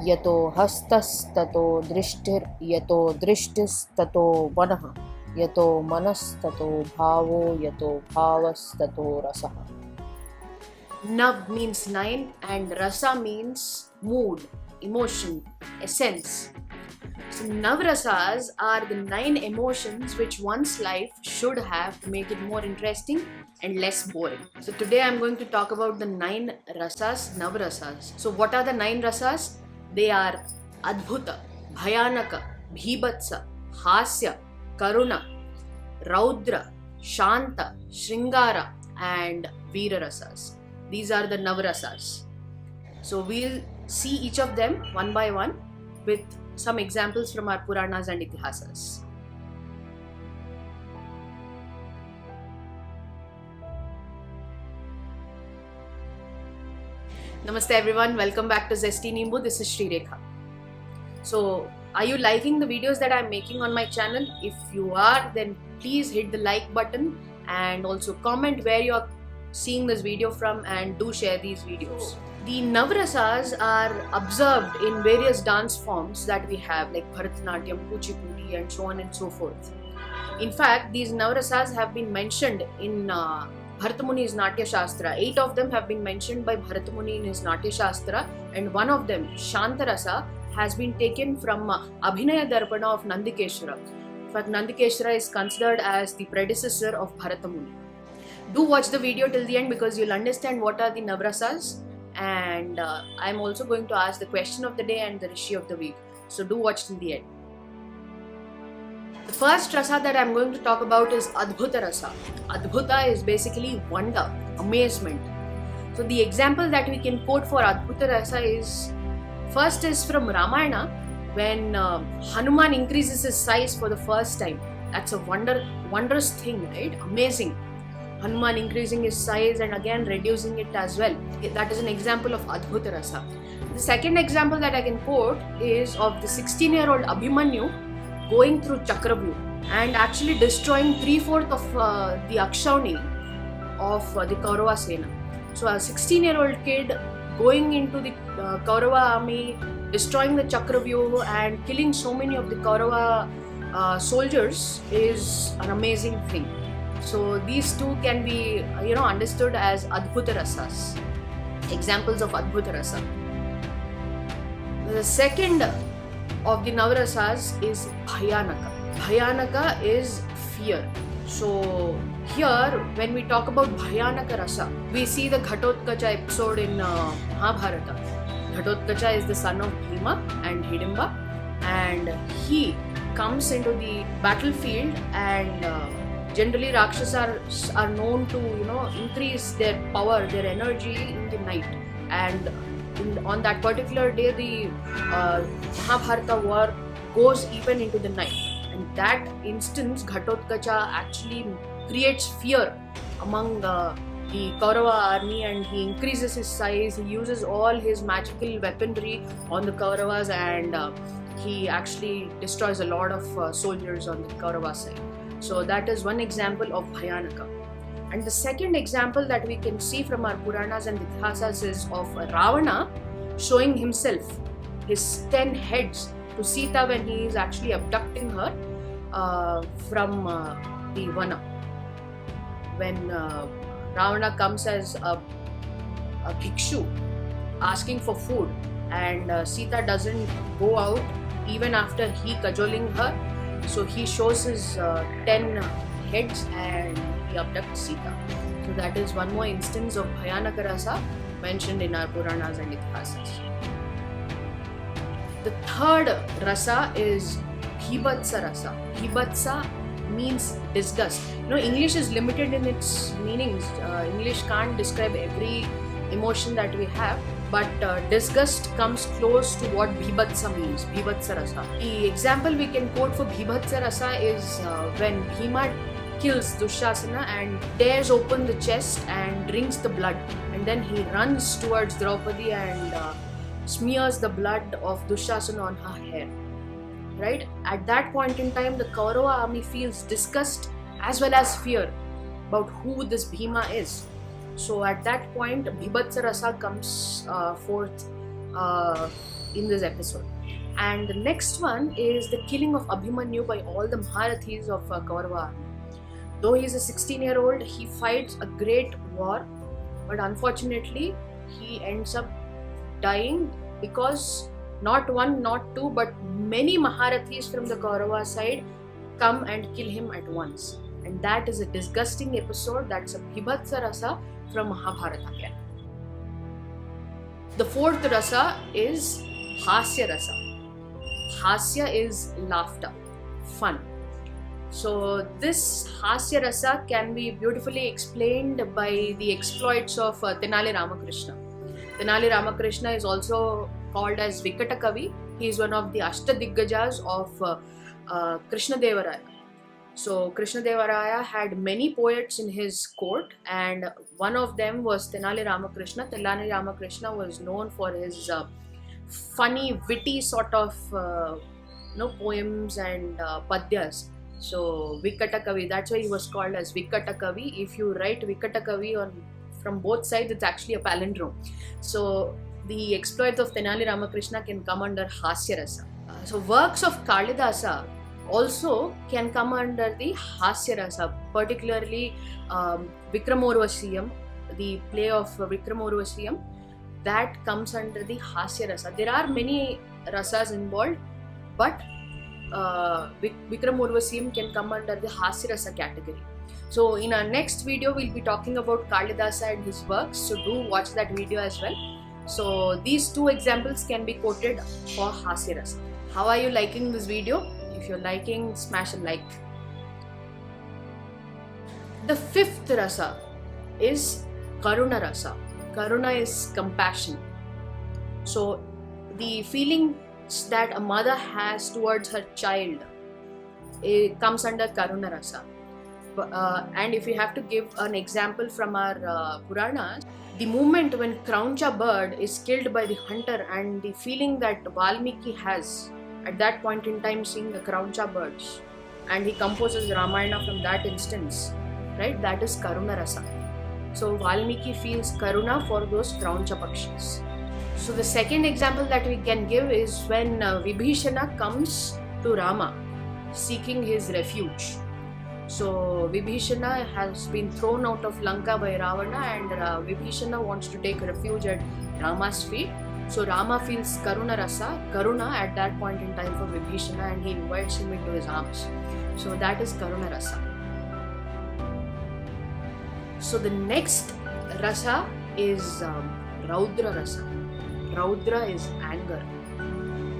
यतो हस्तस्ततो दृष्टिर् यतो दृष्टिस्ततो मनः यतो मनस्ततो भावो यतो भावस्ततो रसः. Nav means 9 and rasa means mood, emotion, essence. So Navrasas are the 9 emotions which one's life should have to make it more interesting and less boring. So today I'm going to talk about the 9 rasas, Navrasas. So what are the 9 rasas? They are Adbhuta, Bhayanaka, Bhibhatsa, Hasya, Karuna, Raudra, Shanta, Shringara and Veera rasas. These are the Navrasas. So we'll see each of them one by one with some examples from our Puranas and Itihasas. Namaste everyone, welcome back to Zesty Nimbu. This is Sri Rekha. So, are you liking the videos that I'm making on my channel? If you are, then please hit the like button and also comment where you're seeing this video from and do share these videos. The Navrasas are observed in various dance forms that we have like Bharatanatyam, Kuchipudi and so on and so forth. In fact, these Navrasas have been mentioned in Bharatamuni's Natya Shastra. 8 of them have been mentioned by Bharatamuni in his Natya Shastra, and one of them, Shantarasa, has been taken from Abhinaya Darpana of Nandikeshwara. In fact, Nandikeshwara is considered as the predecessor of Bharatamuni. Do watch the video till the end because you'll understand what are the Navrasas, and I'm also going to ask the question of the day and the Rishi of the week. So do watch till the end. The first rasa that I'm going to talk about is Adbhuta rasa. Adbhuta is basically wonder, amazement. So the example that we can quote for Adbhuta rasa is, first is from Ramayana when Hanuman increases his size for the first time. That's a wondrous thing, right? Amazing. Hanuman increasing his size and again reducing it as well. That is an example of Adbhuta rasa. The second example that I can quote is of the 16-year-old Abhimanyu going through Chakravyuh and actually destroying 3/4 of the Akshauni of the Kaurava Sena. So a 16-year-old kid going into the Kaurava army, destroying the Chakravyuh and killing so many of the Kaurava soldiers is an amazing thing. So these two can be understood as Adbhuta rasas, examples of Adbhuta rasa. The second of the Navrasas is Bhayanaka. Bhayanaka is fear. So here when we talk about Bhayanaka rasa, we see the Ghatotkacha episode in Mahabharata. Ghatotkacha is the son of Bhima and Hidimba, and he comes into the battlefield and generally Rakshasas are known to increase their power, their energy in the night, and on that particular day the Mahabharata war goes even into the night. And that instance, Ghatotkacha actually creates fear among the Kaurava army, and he increases his size, he uses all his magical weaponry on the Kauravas, and he actually destroys a lot of soldiers on the Kaurava side. So that is one example of Bhayanaka. And the second example that we can see from our Puranas and Itihasas is of Ravana showing himself, his 10 heads to Sita when he is actually abducting her from the Vana. When Ravana comes as a bhikshu asking for food, and Sita doesn't go out even after he cajoling her, so he shows his 10 heads and he abducts Sita. So that is one more instance of Bhayanaka rasa mentioned in our Puranas and Itihasas. The third rasa is Bhibhatsa rasa. Bhibhatsa means disgust. English is limited in its meanings. English can't describe every emotion that we have, but disgust comes close to what Bhibhatsa means, Bhibhatsa rasa. The example we can quote for Bhibhatsa rasa is when Bhima kills Dushasana and tears open the chest and drinks the blood, and then he runs towards Draupadi and smears the blood of Dushasana on her hair. Right? At that point in time, the Kaurava army feels disgust as well as fear about who this Bhima is. So at that point, Bhibhatsa rasa comes forth in this episode. And the next one is the killing of Abhimanyu by all the Maharathis of Kaurava. Though he is a 16-year-old, he fights a great war, but unfortunately he ends up dying because not one, not two, but many Maharathis from the Kaurava side come and kill him at once. And that is a disgusting episode. That's a Bibhatsa Rasa from Mahabharata. The fourth rasa is Hasya Rasa. Hasya is laughter, fun. So this Hasya Rasa can be beautifully explained by the exploits of Tenali Ramakrishna. Tenali Ramakrishna is also called as Vikata Kavi. He is one of the Ashtadiggajas of Krishna Devaraya. So Krishna Devaraya had many poets in his court, and one of them was Tenali Ramakrishna. Tenali Ramakrishna was known for his funny, witty sort of poems and padyas. So Vikata Kavi, that's why he was called as Vikata Kavi. If you write Vikata Kavi from both sides, it's actually a palindrome. So the exploits of Tenali Ramakrishna can come under Hasya Rasa. So works of Kalidasa also can come under the Hasya Rasa, particularly Vikramorvasiyam, the play of Vikramorvasiyam, that comes under the Hasya Rasa. There are many rasas involved, but Vikramorvasiyam can come under the Hasya Rasa category. So in our next video, we'll be talking about Kalidasa and his works, so do watch that video as well. So these two examples can be quoted for Hasya Rasa. How are you liking this video? If you're liking, smash a like. The fifth rasa is Karuna Rasa. Karuna is compassion. So the feelings that a mother has towards her child, it comes under Karuna Rasa. And if we have to give an example from our Puranas, the moment when Krauncha bird is killed by the hunter and the feeling that Valmiki has at that point in time seeing the Krauncha birds, and he composes Ramayana from that instance, right? That is Karuna Rasa. So Valmiki feels Karuna for those Krauncha Pakshis. So the second example that we can give is when Vibhishana comes to Rama seeking his refuge. So Vibhishana has been thrown out of Lanka by Ravana, and Vibhishana wants to take refuge at Rama's feet. So Rama feels Karuna Rasa, Karuna at that point in time for Vibhishana, and he invites him into his arms. So that is Karuna Rasa. So the next rasa is Raudra Rasa. Raudra is anger.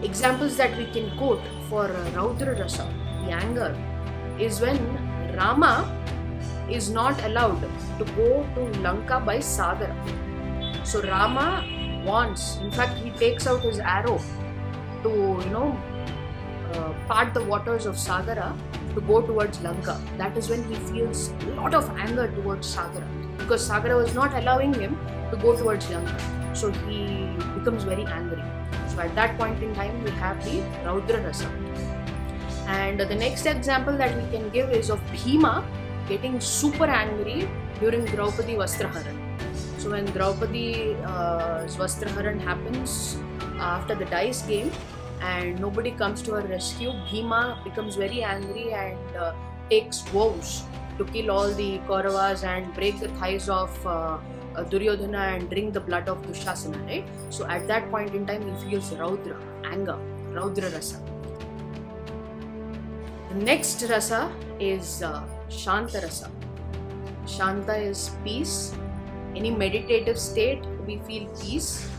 Examples that we can quote for Raudra Rasa, the anger, is when Rama is not allowed to go to Lanka by Sagara. So Rama wants, in fact he takes out his arrow to part the waters of Sagara to go towards Lanka. That is when he feels a lot of anger towards Sagara, because Sagara was not allowing him to go towards Lanka. So he becomes very angry. So at that point in time we have the Raudra Rasa. And the next example that we can give is of Bhima getting super angry during Draupadi Vastraharan. So when Draupadi's Vastraharan happens after the dice game and nobody comes to her rescue, Bhima becomes very angry and takes vows to kill all the Kauravas and break the thighs of Duryodhana and drink the blood of Dushasana, right? So at that point in time he feels Raudra, anger, Raudra Rasa. The next rasa is Shanta Rasa. Shanta is peace. Any meditative state, we feel peace.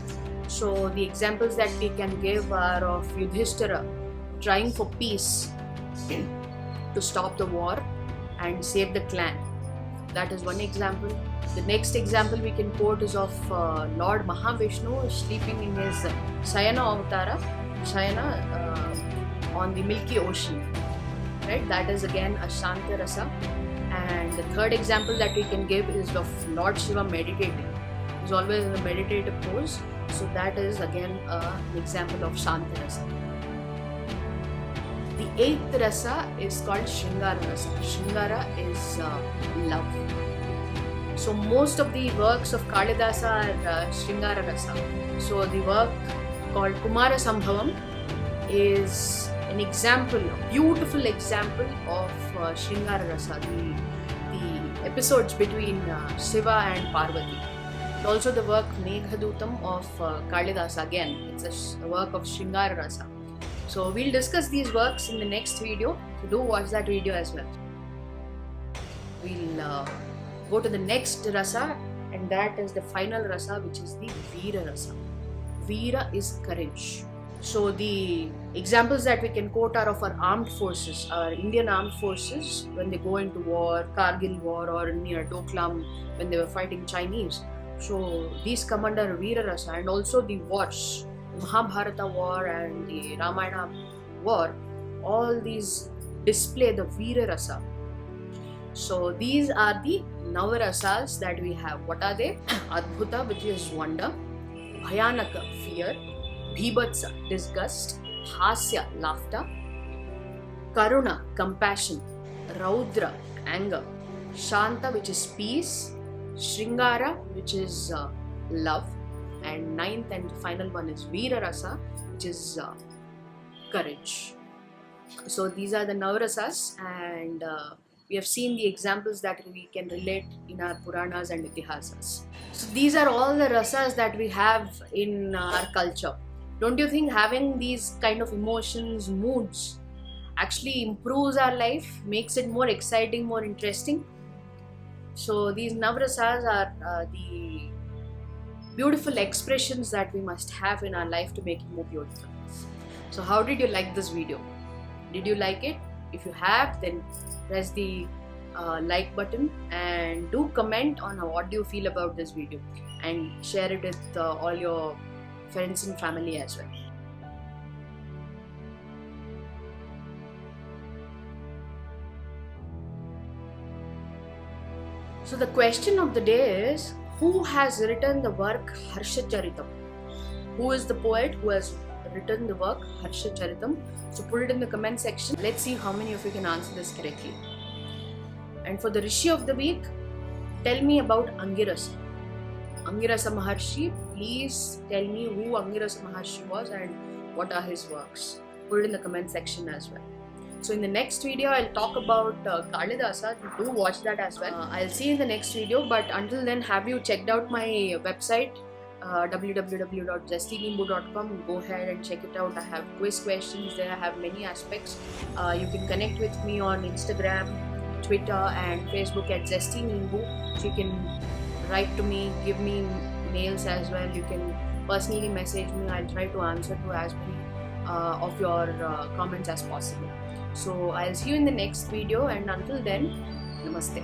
So the examples that we can give are of Yudhishthira trying for peace to stop the war and save the clan. That is one example. The next example we can quote is of Lord Mahavishnu sleeping in his Sayana Avatara, Sayana on the Milky Ocean. Right? That is again a Shanta Rasa. And the third example that we can give is of Lord Shiva meditating. He's always in a meditative pose. So that is again an example of Shanta Rasa. The eighth rasa is called Shringara Rasa. Shringara is love. So most of the works of Kalidasa are Shringara Rasa. So the work called Kumara Sambhavam is an example, a beautiful example of Shringara Rasa, the episodes between Shiva and Parvati. And also the work Meghadutam of Kalidasa, again, it's a work of Shringara Rasa. So we'll discuss these works in the next video, so do watch that video as well. We'll go to the next rasa, and that is the final rasa, which is the Veera Rasa. Veera is courage. So the examples that we can quote are of our armed forces, our Indian armed forces when they go into war, Kargil war, or near Doklam when they were fighting Chinese. So these come under Veera Rasa, and also the wars, the Mahabharata war and the Ramayana war, all these display the Veera Rasa. So these are the Navarasas that we have. What are they? Adbhuta, which is wonder, Bhayanaka, fear, Bhibhatsa, disgust, Hasya, laughter, Karuna, compassion, Raudra, anger, Shanta, which is peace, Shringara, which is love, and ninth and final one is Veera Rasa, which is courage. So these are the Navarasas, and we have seen the examples that we can relate in our Puranas and Itihasas. So these are all the rasas that we have in our culture. Don't you think having these kind of emotions, moods, actually improves our life, makes it more exciting, more interesting? So these Navrasas are the beautiful expressions that we must have in our life to make it more beautiful. So how did you like this video? Did you like it? If you have, then press the like button and do comment on what do you feel about this video, and share it with all your friends and family as well. So the question of the day is, who has written the work Harshacharitam? Who is the poet who has written the work Harshacharitam? So put it in the comment section. Let's see how many of you can answer this correctly. And for the Rishi of the week, tell me about Angirasa. Angirasa Maharshi, please tell me who Angirasa Maharshi was and what are his works. Put it in the comment section as well. So in the next video, I'll talk about Kalidasa. Do watch that as well. I'll see you in the next video, but until then, have you checked out my website? www.zestynimbu.com. Go ahead and check it out. I have quiz questions there. I have many aspects. You can connect with me on Instagram, Twitter and Facebook at ZestyNimbu. So you can write to me, give me mails as well. You can personally message me. I'll try to answer to as many of your comments as possible. So I'll see you in the next video, and until then, namaste.